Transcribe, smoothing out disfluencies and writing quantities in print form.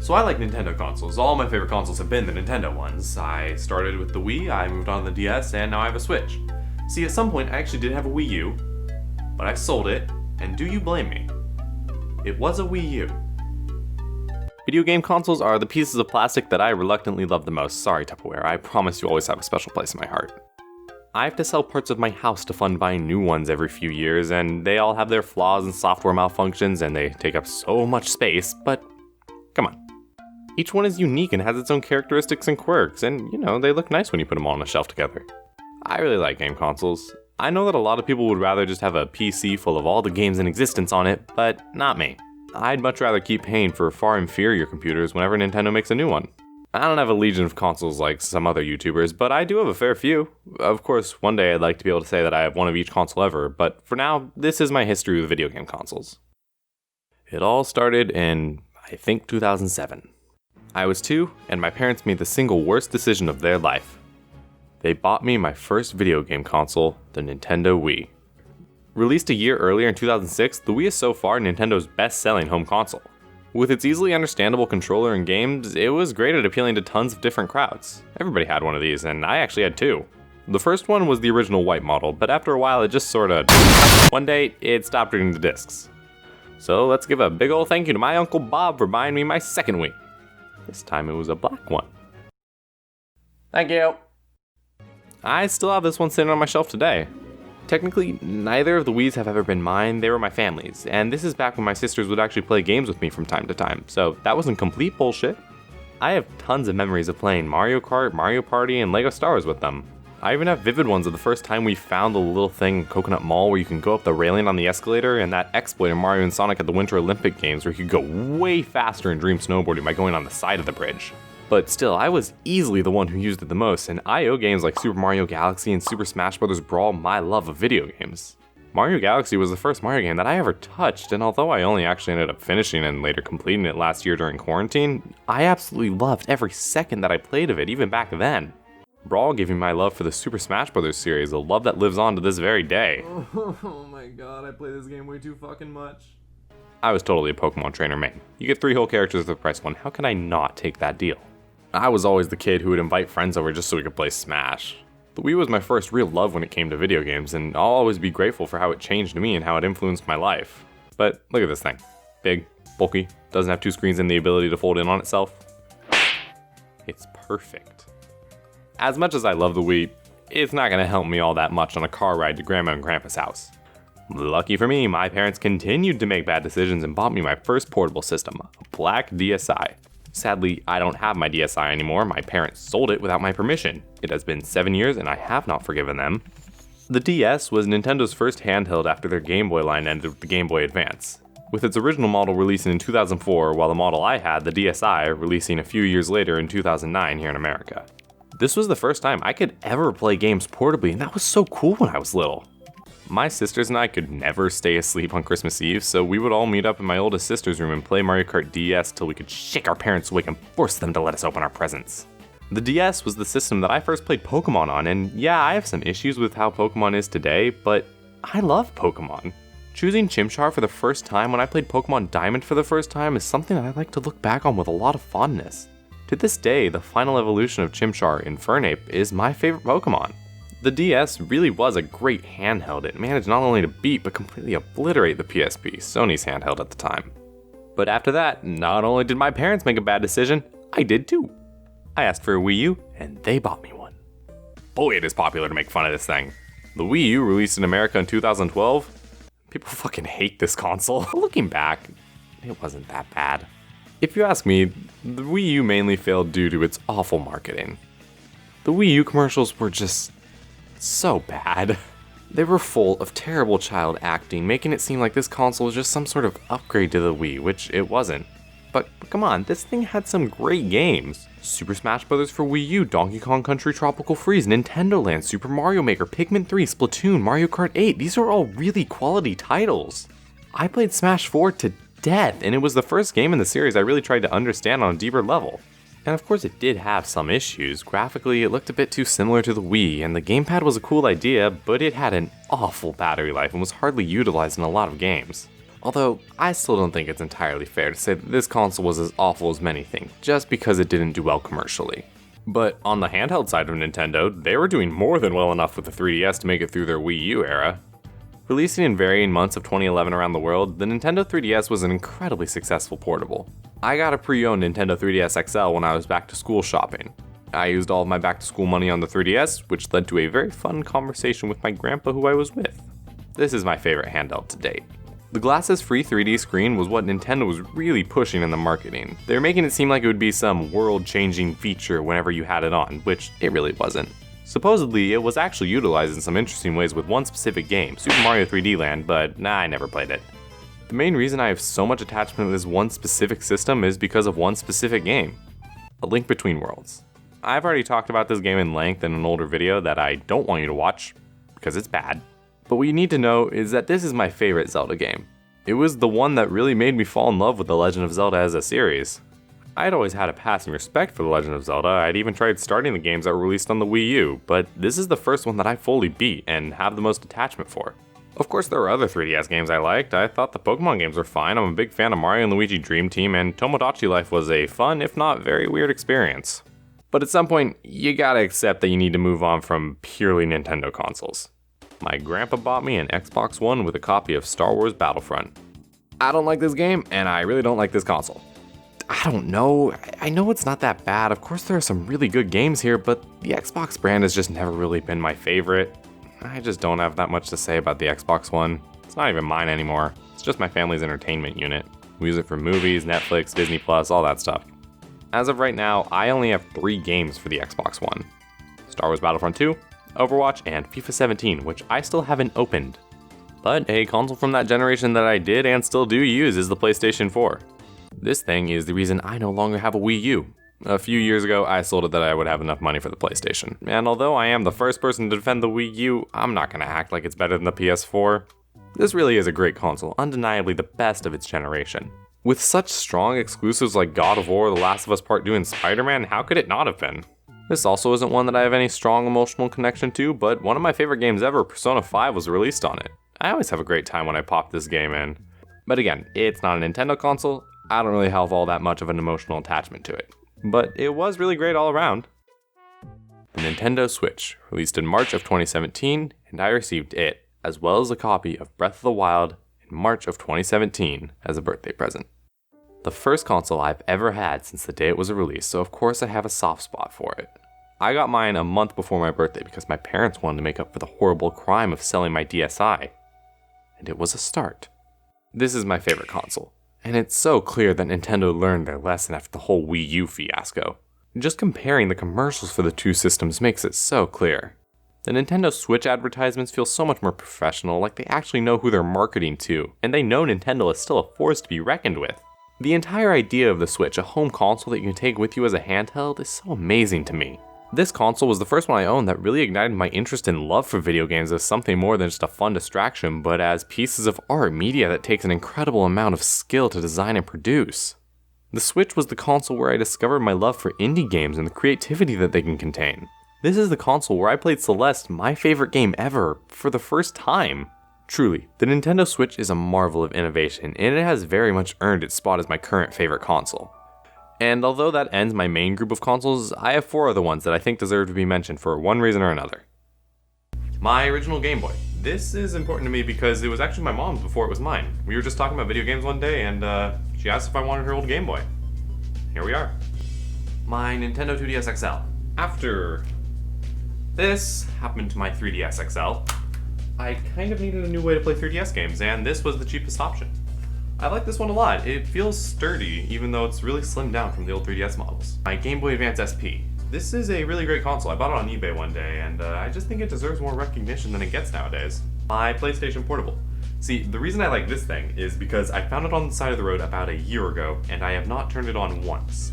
So I like Nintendo consoles. All my favorite consoles have been the Nintendo ones. I started with the Wii, I moved on to the DS, and now I have a Switch. See, at some point I actually did have a Wii U, but I sold it, and do you blame me? It was a Wii U. Video game consoles are the pieces of plastic that I reluctantly love the most. Sorry, Tupperware, I promise you always have a special place in my heart. I have to sell parts of my house to fund buying new ones every few years, and they all have their flaws and software malfunctions, and they take up so much space, but come on. Each one is unique and has its own characteristics and quirks, and they look nice when you put them all on a shelf together. I really like game consoles. I know that a lot of people would rather just have a PC full of all the games in existence on it, but not me. I'd much rather keep paying for far inferior computers whenever Nintendo makes a new one. I don't have a legion of consoles like some other YouTubers, but I do have a fair few. Of course, one day I'd like to be able to say that I have one of each console ever, but for now, this is my history with video game consoles. It all started in, I think, 2007. I was 2, and my parents made the single worst decision of their life. They bought me my first video game console, the Nintendo Wii. Released a year earlier in 2006, the Wii is so far Nintendo's best-selling home console. With its easily understandable controller and games, it was great at appealing to tons of different crowds. Everybody had one of these, and I actually had 2. The first one was the original white model, but after a while it just sorta... One day, it stopped reading the discs. So let's give a big ol' thank you to my Uncle Bob for buying me my second Wii. This time it was a black one. Thank you. I still have this one sitting on my shelf today. Technically, neither of the Wiis have ever been mine, they were my family's, and this is back when my sisters would actually play games with me from time to time, so that wasn't complete bullshit. I have tons of memories of playing Mario Kart, Mario Party, and LEGO Star Wars with them. I even have vivid ones of the first time we found the little thing in Coconut Mall where you can go up the railing on the escalator, and that exploit in Mario and Sonic at the Winter Olympic Games where you could go way faster in Dream Snowboarding by going on the side of the bridge. But still, I was easily the one who used it the most, and I owe games like Super Mario Galaxy and Super Smash Bros. Brawl my love of video games. Mario Galaxy was the first Mario game that I ever touched, and although I only actually ended up finishing and later completing it last year during quarantine, I absolutely loved every second that I played of it, even back then. Brawl gave me my love for the Super Smash Bros. Series, a love that lives on to this very day. Oh my god, I play this game way too fucking much. I was totally a Pokemon trainer main. You get 3 whole characters for the price of 1, how can I not take that deal? I was always the kid who would invite friends over just so we could play Smash. The Wii was my first real love when it came to video games, and I'll always be grateful for how it changed me and how it influenced my life. But look at this thing. Big, bulky, doesn't have 2 screens and the ability to fold in on itself. It's perfect. As much as I love the Wii, it's not going to help me all that much on a car ride to Grandma and Grandpa's house. Lucky for me, my parents continued to make bad decisions and bought me my first portable system, a black DSi. Sadly, I don't have my DSi anymore. My parents sold it without my permission. It has been 7 years and I have not forgiven them. The DS was Nintendo's first handheld after their Game Boy line ended with the Game Boy Advance, with its original model releasing in 2004, while the model I had, the DSi, releasing a few years later in 2009 here in America. This was the first time I could ever play games portably, and that was so cool when I was little. My sisters and I could never stay asleep on Christmas Eve, so we would all meet up in my oldest sister's room and play Mario Kart DS till we could shake our parents awake and force them to let us open our presents. The DS was the system that I first played Pokemon on, and yeah, I have some issues with how Pokemon is today, but I love Pokemon. Choosing Chimchar for the first time when I played Pokemon Diamond for the first time is something that I like to look back on with a lot of fondness. To this day, the final evolution of Chimchar, Infernape, is my favorite Pokemon. The DS really was a great handheld. It managed not only to beat, but completely obliterate the PSP, Sony's handheld at the time. But after that, not only did my parents make a bad decision, I did too. I asked for a Wii U, and they bought me one. Boy, it is popular to make fun of this thing. The Wii U released in America in 2012. People fucking hate this console. Looking back, it wasn't that bad. If you ask me, the Wii U mainly failed due to its awful marketing. The Wii U commercials were just so bad. They were full of terrible child acting, making it seem like this console was just some sort of upgrade to the Wii, which it wasn't. But come on, this thing had some great games. Super Smash Bros. For Wii U, Donkey Kong Country Tropical Freeze, Nintendo Land, Super Mario Maker, Pikmin 3, Splatoon, Mario Kart 8, these are all really quality titles. I played Smash 4 to death, and it was the first game in the series I really tried to understand on a deeper level. And of course it did have some issues. Graphically, it looked a bit too similar to the Wii, and the gamepad was a cool idea, but it had an awful battery life and was hardly utilized in a lot of games. Although, I still don't think it's entirely fair to say that this console was as awful as many think, just because it didn't do well commercially. But on the handheld side of Nintendo, they were doing more than well enough with the 3DS to make it through their Wii U era. Releasing in varying months of 2011 around the world, the Nintendo 3DS was an incredibly successful portable. I got a pre-owned Nintendo 3DS XL when I was back to school shopping. I used all of my back to school money on the 3DS, which led to a very fun conversation with my grandpa who I was with. This is my favorite handheld to date. The glasses-free 3D screen was what Nintendo was really pushing in the marketing. They were making it seem like it would be some world-changing feature whenever you had it on, which it really wasn't. Supposedly, it was actually utilized in some interesting ways with one specific game, Super Mario 3D Land, but I never played it. The main reason I have so much attachment to this one specific system is because of one specific game, A Link Between Worlds. I've already talked about this game in length in an older video that I don't want you to watch, because it's bad. But what you need to know is that this is my favorite Zelda game. It was the one that really made me fall in love with The Legend of Zelda as a series. I'd always had a passing respect for The Legend of Zelda. I'd even tried starting the games that were released on the Wii U, but this is the first one that I fully beat and have the most attachment for. Of course, there were other 3DS games I liked. I thought the Pokemon games were fine. I'm a big fan of Mario and Luigi Dream Team, and Tomodachi Life was a fun, if not very weird experience. But at some point, you gotta accept that you need to move on from purely Nintendo consoles. My grandpa bought me an Xbox One with a copy of Star Wars Battlefront. I don't like this game, and I really don't like this console. I don't know, I know it's not that bad. Of course there are some really good games here, but the Xbox brand has just never really been my favorite. I just don't have that much to say about the Xbox One. It's not even mine anymore. It's just my family's entertainment unit. We use it for movies, Netflix, Disney+, all that stuff. As of right now, I only have 3 games for the Xbox One. Star Wars Battlefront 2, Overwatch, and FIFA 17, which I still haven't opened. But a console from that generation that I did and still do use is the PlayStation 4. This thing is the reason I no longer have a Wii U. A few years ago, I sold it that I would have enough money for the PlayStation. And although I am the first person to defend the Wii U, I'm not gonna act like it's better than the PS4. This really is a great console, undeniably the best of its generation. With such strong exclusives like God of War, The Last of Us Part 2, and Spider-Man, how could it not have been? This also isn't one that I have any strong emotional connection to, but one of my favorite games ever, Persona 5, was released on it. I always have a great time when I pop this game in. But again, it's not a Nintendo console. I don't really have all that much of an emotional attachment to it. But it was really great all around. The Nintendo Switch, released in March of 2017, and I received it, as well as a copy of Breath of the Wild, in March of 2017 as a birthday present. The first console I've ever had since the day it was released, so of course I have a soft spot for it. I got mine a month before my birthday because my parents wanted to make up for the horrible crime of selling my DSi. And it was a start. This is my favorite console, and it's so clear that Nintendo learned their lesson after the whole Wii U fiasco. Just comparing the commercials for the two systems makes it so clear. The Nintendo Switch advertisements feel so much more professional, like they actually know who they're marketing to, and they know Nintendo is still a force to be reckoned with. The entire idea of the Switch, a home console that you can take with you as a handheld, is so amazing to me. This console was the first one I owned that really ignited my interest and love for video games as something more than just a fun distraction, but as pieces of art media that takes an incredible amount of skill to design and produce. The Switch was the console where I discovered my love for indie games and the creativity that they can contain. This is the console where I played Celeste, my favorite game ever, for the first time. Truly, the Nintendo Switch is a marvel of innovation, and it has very much earned its spot as my current favorite console. And although that ends my main group of consoles, I have 4 other ones that I think deserve to be mentioned for one reason or another. My original Game Boy. This is important to me because it was actually my mom's before it was mine. We were just talking about video games one day, and she asked if I wanted her old Game Boy. Here we are. My Nintendo 2DS XL. After this happened to my 3DS XL, I kind of needed a new way to play 3DS games, and this was the cheapest option. I like this one a lot. It feels sturdy, even though it's really slimmed down from the old 3DS models. My Game Boy Advance SP. This is a really great console. I bought it on eBay one day, and I just think it deserves more recognition than it gets nowadays. My PlayStation Portable. See, the reason I like this thing is because I found it on the side of the road about a year ago, and I have not turned it on once.